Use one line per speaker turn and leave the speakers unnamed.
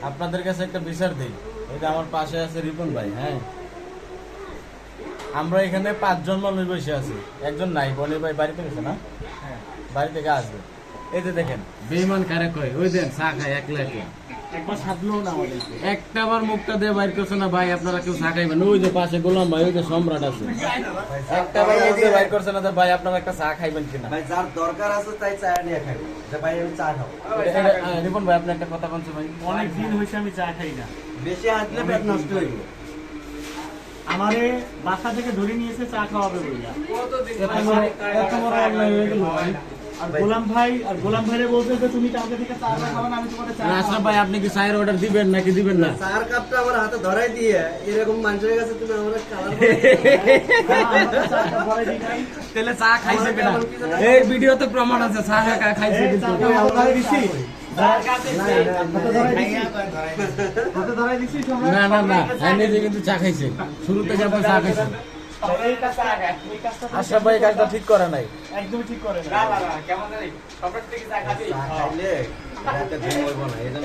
আপনাদের কাছে একটা বিচার দিই, এই যে আমার পাশে আছে রিপন ভাই। হ্যাঁ, আমরা এখানে 5 জন মানুষ বসে আছি, একজন নাই। বনির ভাই বাড়িতে গেছে না? বাড়ি থেকে আসবে। এই যে দেখেন বেঈমান কারে কয়, ওই দেন চা খায় একলা একলা,
একবার সাধলো না আমাদেরকে।
একটা বার মুখটা দিয়ে বাইর করছে না ভাই। আপনারা কেউ চা খাইবেন? ওই যে পাশে গোলাম ভাই, ওই যে সম্রাট আছে, একটা বার মুখ দিয়ে বাইর করছে না যে ভাই আপনারা একটা চা খাইবেন কিনা।
ভাই যার দরকার আছে তাই চা নিয়ে খাই, যে ভাই আমি চা খাবো।
রিপন ভাই আপনি একটা কথা বলছেন ভাই।
অনেক দিন হয়েছে আমি চা খাই না।
বেশি হাঁটলে পেট নষ্ট হয়ে যাবে।
আমারে বাসা থেকে ধরে নিয়েছে চা খাওয়াবে বইলা।
এত বড় অন্যায় হয়ে গেল ভাই।
আর গোলাম ভাইরে বলতে যে তুমি কালকে থেকে চা খাওয়া না, আমি তোমাকে চা
আশরাফ ভাই আপনি কি চায়ের অর্ডার দিবেন নাকি দিবেন না?
চার কাপটা আমার হাতে ধরাই দিয়ে এরকম মানুষের কাছে তুমি আমার কালার
তাহলে চা খাইছে কেনা? এই ভিডিওতে প্রমাণ আছে চা খাইছে কিন্তু। না না না, হ্যাঁ নিজে কিন্তু চা খাইছে, শুরু থেকে আবার চা খাইছে। আশরাফ ভাই কাজটা ঠিক করে নাই,
একদম ঠিক করে না।
খাইলে রাতে ঘুম হইব না।